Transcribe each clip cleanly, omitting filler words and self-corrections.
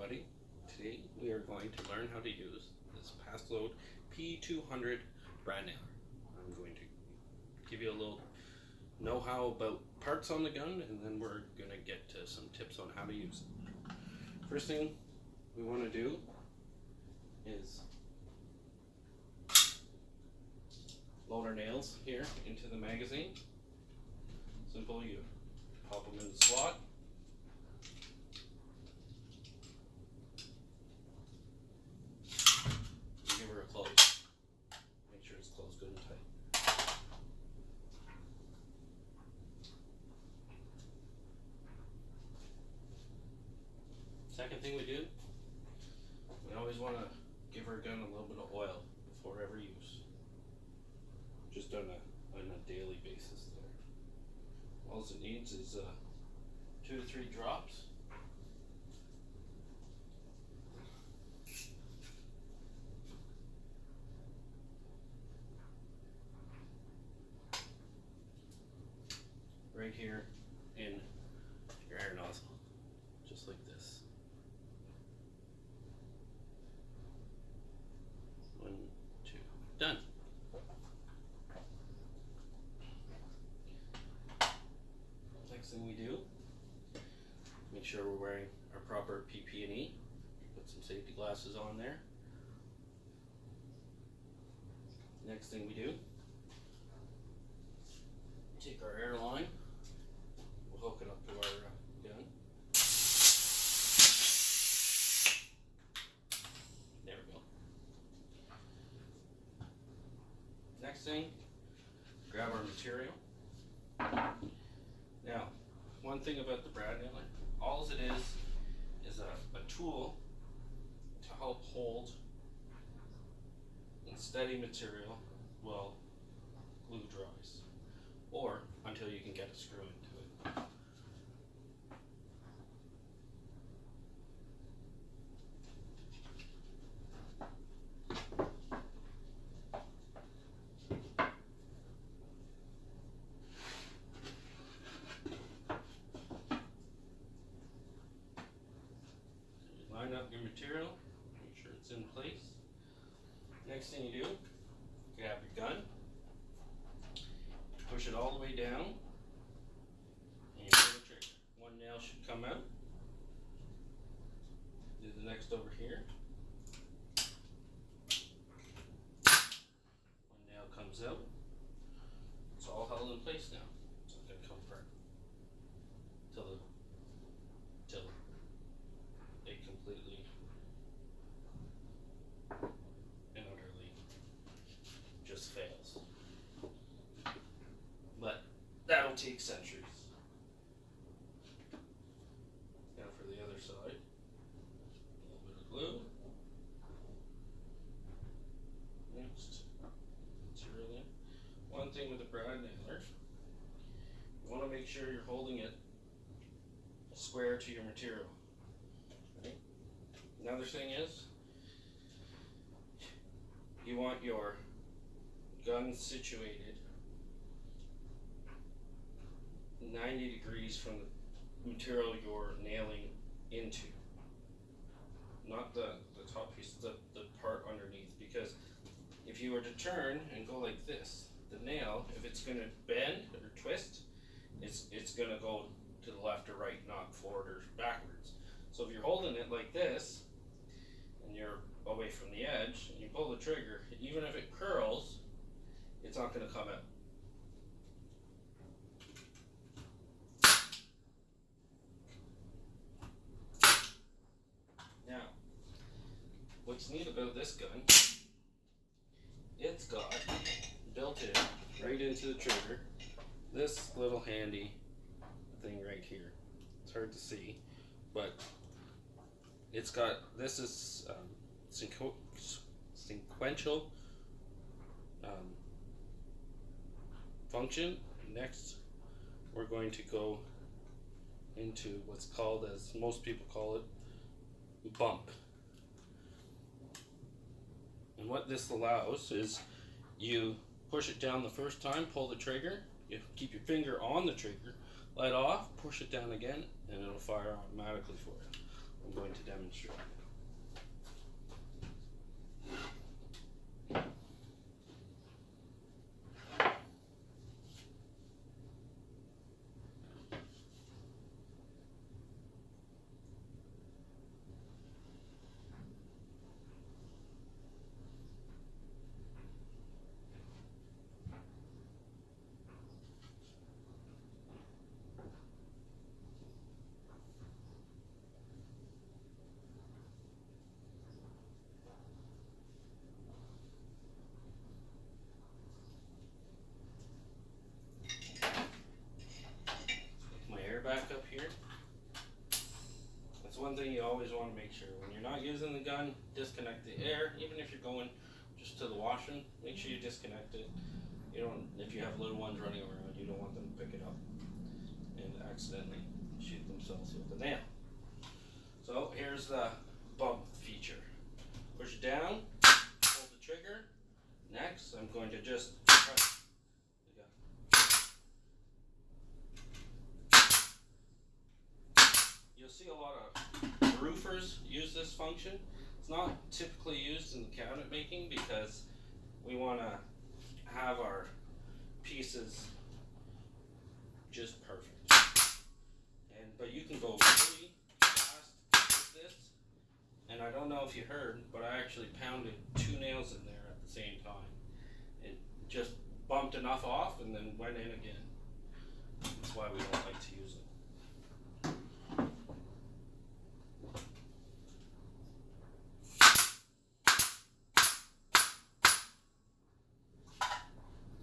everybody. Today we are going to learn how to use this Pasload P200 brad nailer. I'm going to give you a little know-how about parts on the gun, and then we're going to get to some tips on how to use it. First thing we want to do is load our nails here into the magazine. Simple, you pop them in the slot. Give her a close. Make sure it's closed good and tight. Second thing we do, we always want to give our gun a little bit of oil before every use. Just on a daily basis there. All it needs is 2 to 3 drops. Right here in your air nozzle, just like this. 1, 2, done. Next thing we do, make sure we're wearing our proper PP&E. Put some safety glasses on there. Next thing we do, take our air line. We'll hook it up to our gun. There we go. Next thing, grab our material. Now, one thing about the brad nailer, all it is a tool to help hold and steady material while glue dries, or until you can get a screw into it. Line up your material, make sure it's in place. Next thing you do, grab your gun, push it all the way down, and you pull the trigger. One nail should come out. Do the next over here. One nail comes out. It's all held in place now. It's not going to come apart till it completely and utterly just fails. But that'll take centuries. Now for the other side, a little bit of glue. Next, material in. One thing with the brad nailer, you want to make sure you're holding it square to your material. Right? Another thing is, you want your gun situated 90 degrees from the material you're nailing into. Not the top piece, the part underneath. Because if you were to turn and go like this, the nail, if it's going to bend or twist, it's going to go to the left or right, not forward or backwards. So if you're holding it like this, and you're away from the edge, and you pull the trigger, even if it curls, it's not going to come out. Now, what's neat about this gun, it's got built in right into the trigger this little handy thing right here. It's hard to see, but it's got, this is sequential function. Next, we're going to go into what's called, as most people call it, bump. And what this allows is you push it down the first time, pull the trigger, you keep your finger on the trigger, let off, push it down again, and it'll fire automatically for you. I'm going to demonstrate. Back up here. That's one thing you always want to make sure. When you're not using the gun, disconnect the air. Even if you're going just to the washroom, make sure you disconnect it. You don't, if you have little ones running around, you don't want them to pick it up and accidentally shoot themselves with the nail. So here's the bump feature. Push it down, hold the trigger. Next, I'm going to just press. You'll see a lot of roofers use this function. It's not typically used in the cabinet making because we want to have our pieces just perfect. But you can go really fast with this. And I don't know if you heard, but I actually pounded 2 nails in there at the same time. It just bumped enough off and then went in again. That's why we don't like to use it.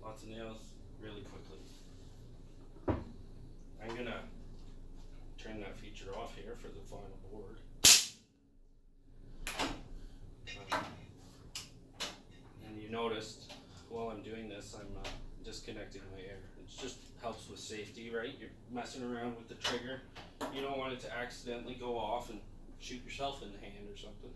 Lots of nails really quickly. I'm gonna turn that feature off here for the final board. And you noticed while I'm doing this, I'm disconnecting my air. It just helps with safety, right? You're messing around with the trigger. You don't want it to accidentally go off and shoot yourself in the hand or something.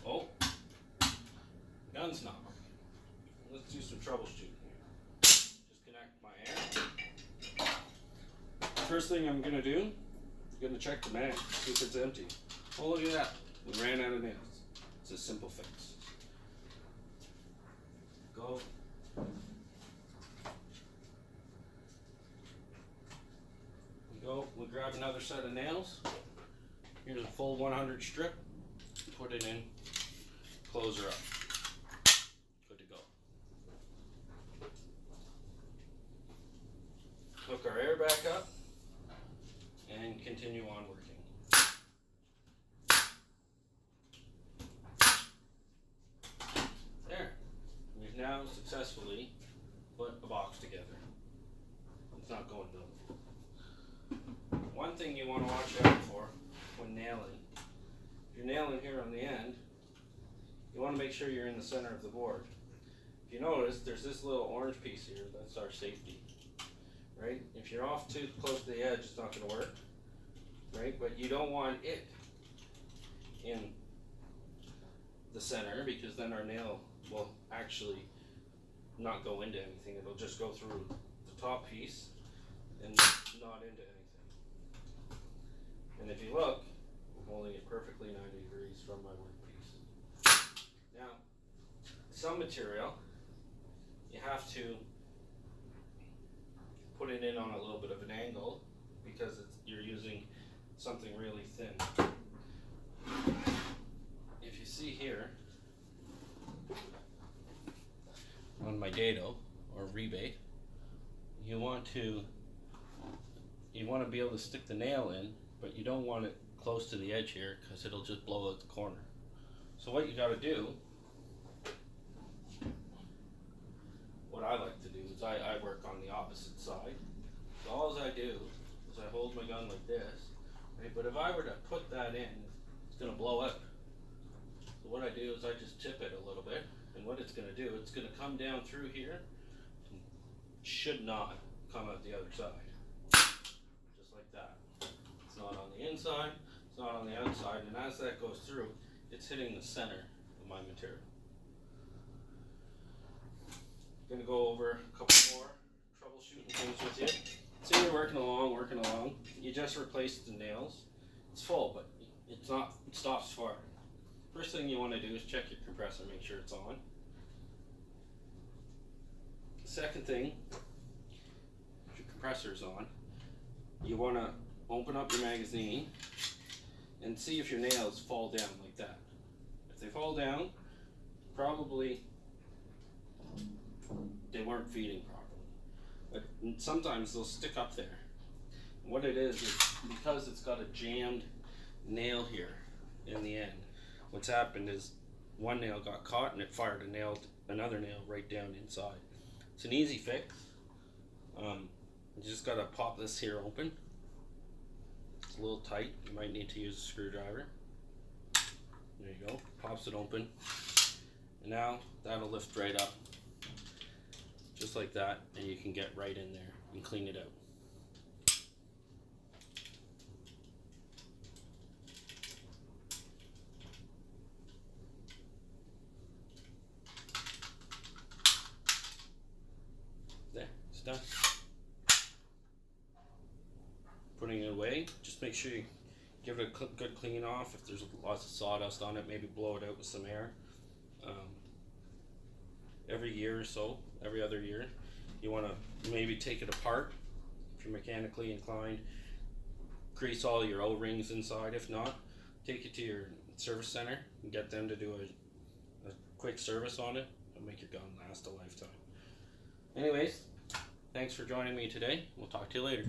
Oh, gun's not working. Let's do some troubleshooting here. Disconnect my air. First thing I'm gonna do, I'm gonna check the mag, see if it's empty. Oh, look at that. We ran out of nails. It's a simple fix. Go. We grab another set of nails. Here's a full 100 strip. Put it in. Close her up. Good to go. Hook our air back up and continue on working. There. We've now successfully put a box together. It's not going double. One thing you want to watch out for when nailing, if you're nailing here on the end, you want to make sure you're in the center of the board. If you notice, there's this little orange piece here, that's our safety, right? If you're off too close to the edge, it's not going to work, right? But you don't want it in the center because then our nail will actually not go into anything. It'll just go through the top piece and not into anything. And if you look, I'm holding it perfectly 90 degrees from my workpiece. Now, some material, you have to put it in on a little bit of an angle because you're using something really thin. If you see here, on my dado, or rebate, you want to be able to stick the nail in, but you don't want it close to the edge here because it'll just blow out the corner. So what you got to do, what I like to do is I work on the opposite side. So all I do is I hold my gun like this, right? But if I were to put that in, it's going to blow out. So what I do is I just tip it a little bit, and what it's going to do, it's going to come down through here, and should not come out the other side. Just like that. It's not on the inside, it's not on the outside, and as that goes through, it's hitting the center of my material. I'm going to go over a couple more troubleshooting things with you. So you're working along, you just replaced the nails. It's full, but it's not, it stops firing. First thing you want to do is check your compressor, make sure it's on. Second thing, if your compressor's on, you want to open up your magazine and see if your nails fall down like that. If they fall down, probably they weren't feeding properly. But sometimes they'll stick up there. And what it is because it's got a jammed nail here in the end. What's happened is one nail got caught and it fired another nail right down inside. It's an easy fix. You just gotta pop this here open. It's a little tight. You might need to use a screwdriver. There you go. Pops it open. And now that'll lift right up. Just like that, and you can get right in there and clean it out. There, it's done. Putting it away, just make sure you give it a good clean off. If there's lots of sawdust on it, maybe blow it out with some air. Every year or so, every other year, you want to maybe take it apart if you're mechanically inclined. Grease all your O-rings inside. If not, take it to your service center and get them to do a quick service on it. It'll make your gun last a lifetime. Anyways, thanks for joining me today. We'll talk to you later.